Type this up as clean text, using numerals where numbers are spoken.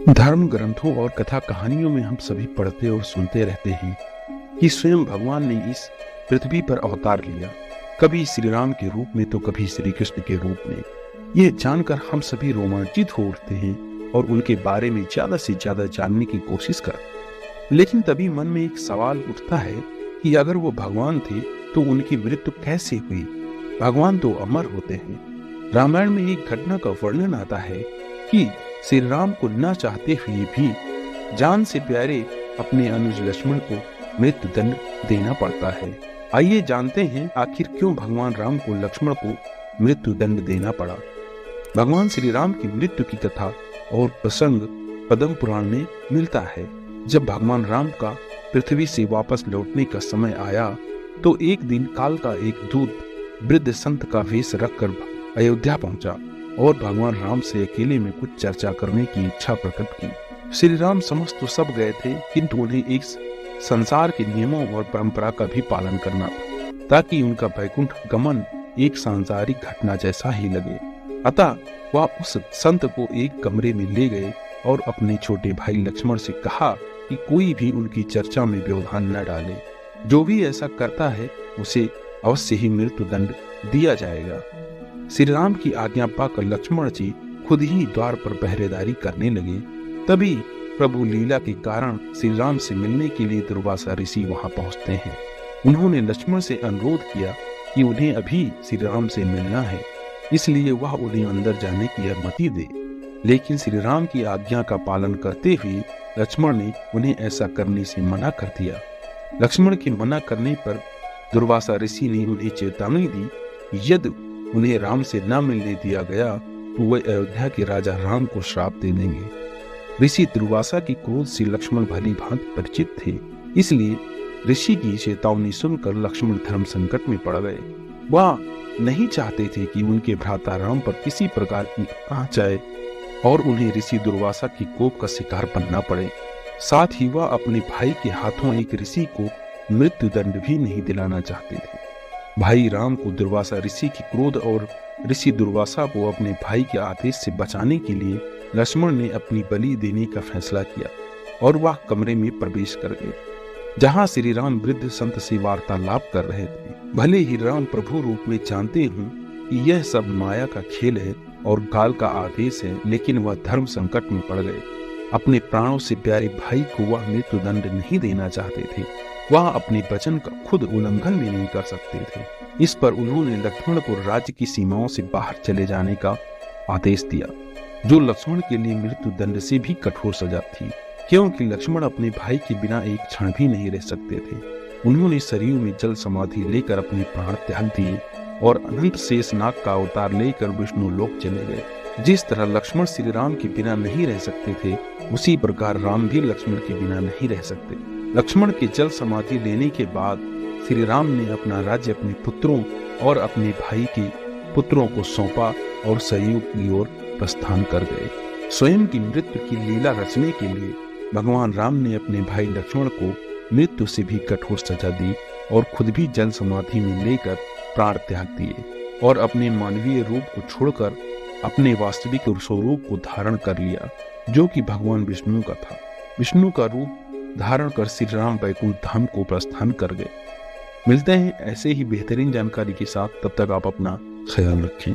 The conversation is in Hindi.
धर्म ग्रंथों और कथा कहानियों में हम सभी पढ़ते और सुनते रहते हैं कि स्वयं भगवान ने इस पृथ्वी पर अवतार लिया, कभी श्री राम के रूप में तो कभी श्री कृष्ण के रूप में। यह जानकर हम सभी रोमांचित हो उठते हैं और उनके बारे में ज्यादा से ज्यादा जानने की कोशिश करते। लेकिन तभी मन में एक सवाल उठता है कि अगर वो भगवान थे तो उनकी मृत्यु कैसे हुई? भगवान तो अमर होते हैं। रामायण में एक घटना का वर्णन आता है कि श्री राम को न चाहते हुए भी जान से प्यारे अपने अनुज लक्ष्मण को मृत्यु दंड देना पड़ता है। आइए जानते हैं आखिर क्यों भगवान राम को लक्ष्मण को मृत्यु दंड देना पड़ा। भगवान श्री राम की मृत्यु की कथा और प्रसंग पद्म पुराण में मिलता है। जब भगवान राम का पृथ्वी से वापस लौटने का समय आया तो एक दिन काल का एक दूत वृद्ध संत का वेश रखकर अयोध्या पहुंचा और भगवान राम से अकेले में कुछ चर्चा करने की इच्छा प्रकट की। श्री राम समझ तो सब गए थे, किंतु उन्हें एक संसार के नियमों और परंपरा का भी पालन करना ताकि उनका वैकुंठ गमन एक सांसारिक घटना जैसा ही लगे। अतः वह उस संत को एक कमरे में ले गए और अपने छोटे भाई लक्ष्मण से कहा कि कोई भी उनकी चर्चा में व्यवधान न डाले। जो भी ऐसा करता है उसे अवश्य ही मृत्यु दंड दिया जाएगा। श्री राम की आज्ञा पाकर लक्ष्मण जी खुद ही द्वार पर पहरेदारी करने लगे। तभी प्रभु लीला के कारण श्री राम से मिलने के लिए दुर्वासा ऋषि वहां पहुंचते हैं। उन्होंने लक्ष्मण से अनुरोध किया कि उन्हें अभी श्री राम से मिलना है, इसलिए वह उन्हें अंदर जाने की अनुमति दे। लेकिन श्री राम की आज्ञा का पालन करते हुए लक्ष्मण ने उन्हें ऐसा करने से मना कर दिया। लक्ष्मण के मना करने पर दुर्वासा ऋषि ने उन्हें चेतावनी दी, यदि उन्हें राम से न मिलने दिया गया तो वह अयोध्या के राजा राम को श्राप दे देंगे। ऋषि दुर्वासा की क्रोध से लक्ष्मण भली भांति परिचित थे, इसलिए ऋषि की चेतावनी सुनकर लक्ष्मण धर्म संकट में पड़ गए। वह नहीं चाहते थे कि उनके भ्राता राम पर किसी प्रकार की आँच आए और उन्हें ऋषि दुर्वासा की कोप का शिकार बनना पड़े। साथ ही वह अपने भाई के हाथों एक ऋषि को मृत्यु दंड भी नहीं दिलाना चाहते थे। भाई राम को दुर्वासा ऋषि की क्रोध और ऋषि दुर्वासा को अपने भाई के आदेश से बचाने के लिए लक्ष्मण ने अपनी बलि देने का फैसला किया और वह कमरे में प्रवेश कर गए जहां श्री राम वृद्ध संत से वार्तालाप कर रहे थे। भले ही राम प्रभु रूप में जानते हूँ कि यह सब माया का खेल है और काल का आदेश है, लेकिन वह धर्म संकट में पड़ गए। अपने प्राणों से प्यारे भाई को वह मृत्यु दंड नहीं देना चाहते थे। वह अपने वचन का खुद उल्लंघन भी नहीं कर सकते थे। इस पर उन्होंने लक्ष्मण को राज्य की सीमाओं से बाहर चले जाने का आदेश दिया, जो लक्ष्मण के लिए मृत्यु दंड से भी कठोर सजा थी, क्योंकि लक्ष्मण अपने भाई के बिना एक क्षण भी नहीं रह सकते थे। उन्होंने सरयू में जल समाधि लेकर अपने प्राण त्याग दिए और अनंत शेषनाग का अवतार लेकर विष्णु लोक चले गए। जिस तरह लक्ष्मण श्री राम के बिना नहीं रह सकते थे, उसी प्रकार राम भी लक्ष्मण के बिना नहीं रह सकते। लक्ष्मण के जल समाधि लेने के बाद श्री राम ने अपना राज्य अपने पुत्रों और अपने भाई के पुत्रों को सौंपा और सरयू की ओर प्रस्थान कर गए। स्वयं की मृत्यु की लीला रचने के लिए भगवान राम ने अपने भाई लक्ष्मण को मृत्यु से भी कठोर सजा दी और खुद भी जल समाधि में लेकर प्राण त्याग दिए और अपने मानवीय रूप को छोड़कर अपने वास्तविक स्वरूप को धारण कर लिया, जो कि भगवान विष्णु का था। विष्णु का रूप धारण कर श्री राम वैकुंठ धाम को प्रस्थान कर गए। मिलते हैं ऐसे ही बेहतरीन जानकारी के साथ, तब तक आप अपना ख्याल रखें।